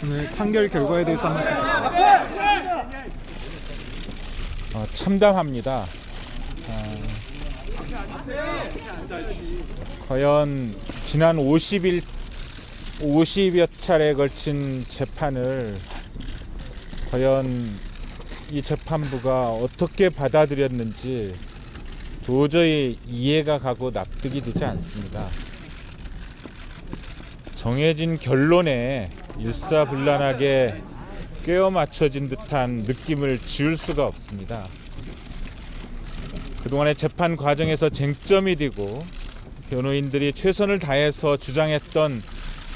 오늘 판결 결과에 대해서 한 말씀 부탁드립니다. 참담합니다. 과연 지난 50여 차례에 걸친 재판을 과연 이 재판부가 어떻게 받아들였는지 도저히 이해가 가고 납득이 되지 않습니다. 정해진 결론에 일사불란하게 꿰어 맞춰진 듯한 느낌을 지울 수가 없습니다. 그동안의 재판 과정에서 쟁점이 되고 변호인들이 최선을 다해서 주장했던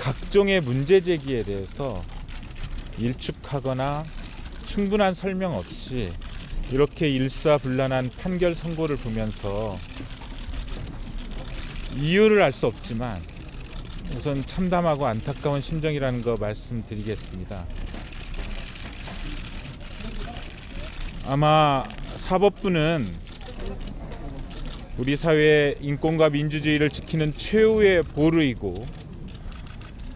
각종의 문제 제기에 대해서 일축하거나 충분한 설명 없이 이렇게 일사불란한 판결 선고를 보면서 이유를 알 수 없지만 우선 참담하고 안타까운 심정이라는 거 말씀드리겠습니다. 아마 사법부는 우리 사회의 인권과 민주주의를 지키는 최후의 보루이고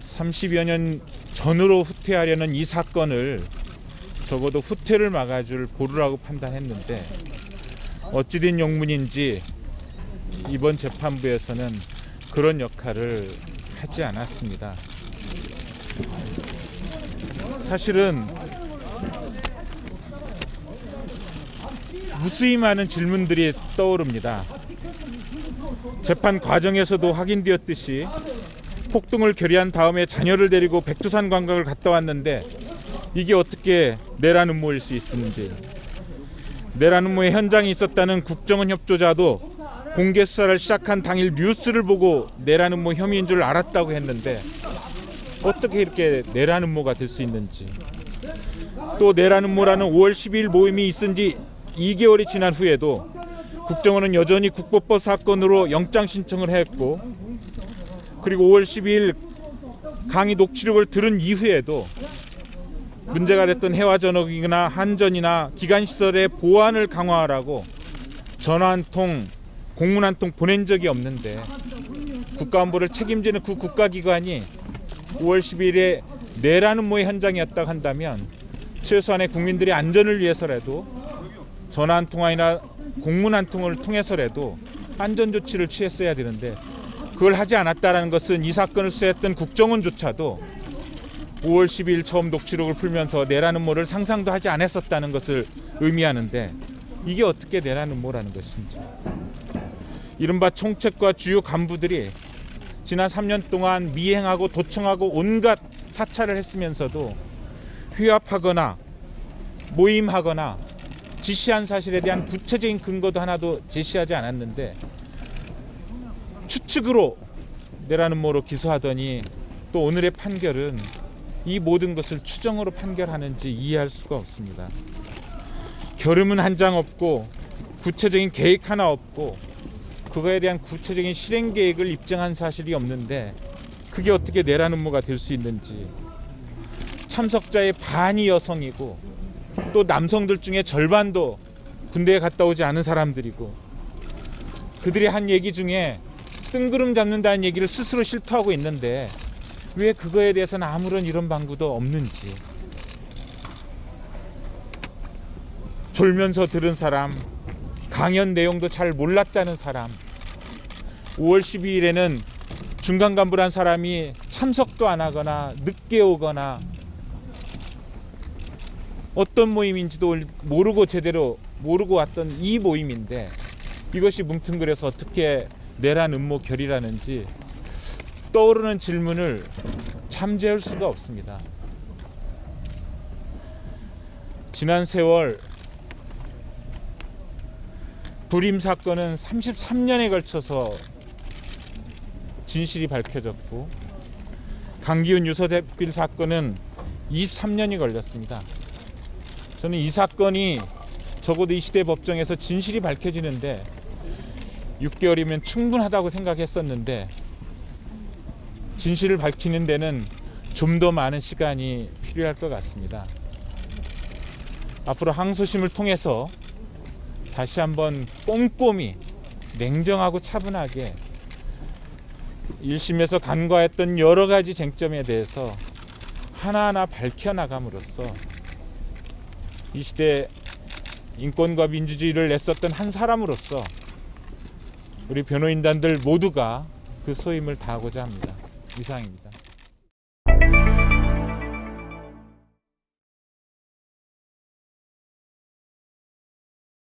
30여 년 전으로 후퇴하려는 이 사건을 적어도 후퇴를 막아줄 보루라고 판단했는데 어찌된 영문인지 이번 재판부에서는 그런 역할을 하지 않았습니다. 사실은 무수히 많은 질문들이 떠오릅니다. 재판 과정에서도 확인되었듯이 폭동을 결의한 다음에 자녀를 데리고 백두산 관광을 갔다 왔는데 이게 어떻게 내란 음모일 수 있는지, 내란 음모의 현장에 있었다는 국정원 협조자도 공개 수사를 시작한 당일 뉴스를 보고 내란 음모 혐의인 줄 알았다고 했는데 어떻게 이렇게 내란 음모가 될 수 있는지, 또 내란 음모라는 5월 12일 모임이 있은 지 2개월이 지난 후에도 국정원은 여전히 국보법 사건으로 영장 신청을 했고, 그리고 5월 12일 강의 녹취록을 들은 이후에도 문제가 됐던 해화전역이나 한전이나 기관시설의 보안을 강화하라고 전화 한 통, 공문 한 통 보낸 적이 없는데 국가안보를 책임지는 그 국가기관이 5월 12일에 내란 음모의 현장이었다고 한다면 최소한의 국민들의 안전을 위해서라도 전화 한 통이나 공문 한 통을 통해서라도 안전조치를 취했어야 되는데 그걸 하지 않았다는 것은 이 사건을 수사했던 국정원조차도 5월 12일 처음 녹취록을 풀면서 내란 음모를 상상도 하지 않았었다는 것을 의미하는데 이게 어떻게 내란 음모라는 것인지, 이른바 총책과 주요 간부들이 지난 3년 동안 미행하고 도청하고 온갖 사찰을 했으면서도 휴합하거나 모임하거나 지시한 사실에 대한 구체적인 근거도 하나도 제시하지 않았는데 추측으로 내란 음모로 기소하더니 또 오늘의 판결은 이 모든 것을 추정으로 판결하는지 이해할 수가 없습니다. 결음은 한 장 없고 구체적인 계획 하나 없고 그거에 대한 구체적인 실행 계획을 입증한 사실이 없는데 그게 어떻게 내란 음모가 될 수 있는지, 참석자의 반이 여성이고 또 남성들 중에 절반도 군대에 갔다 오지 않은 사람들이고 그들이 한 얘기 중에 뜬구름 잡는다는 얘기를 스스로 실토하고 있는데 왜 그거에 대해서는 아무런 이런 방구도 없는지, 졸면서 들은 사람, 강연 내용도 잘 몰랐다는 사람, 5월 12일에는 중간 간부란 사람이 참석도 안 하거나 늦게 오거나 어떤 모임인지도 모르고 제대로 모르고 왔던 이 모임인데 이것이 뭉뚱그려서 어떻게 내란 음모 결이라는지 떠오르는 질문을 잠재울 수가 없습니다. 지난 세월 불임 사건은 33년에 걸쳐서 진실이 밝혀졌고 강기훈 유서대필 사건은 23년이 걸렸습니다. 저는 이 사건이 적어도 이 시대 법정에서 진실이 밝혀지는데 6개월이면 충분하다고 생각했었는데 진실을 밝히는 데는 좀 더 많은 시간이 필요할 것 같습니다. 앞으로 항소심을 통해서 다시 한번 꼼꼼히 냉정하고 차분하게 1심에서 간과했던 여러 가지 쟁점에 대해서 하나하나 밝혀나감으로써 이 시대 인권과 민주주의를 애썼던 한 사람으로서 우리 변호인단들 모두가 그 소임을 다하고자 합니다. 이상입니다.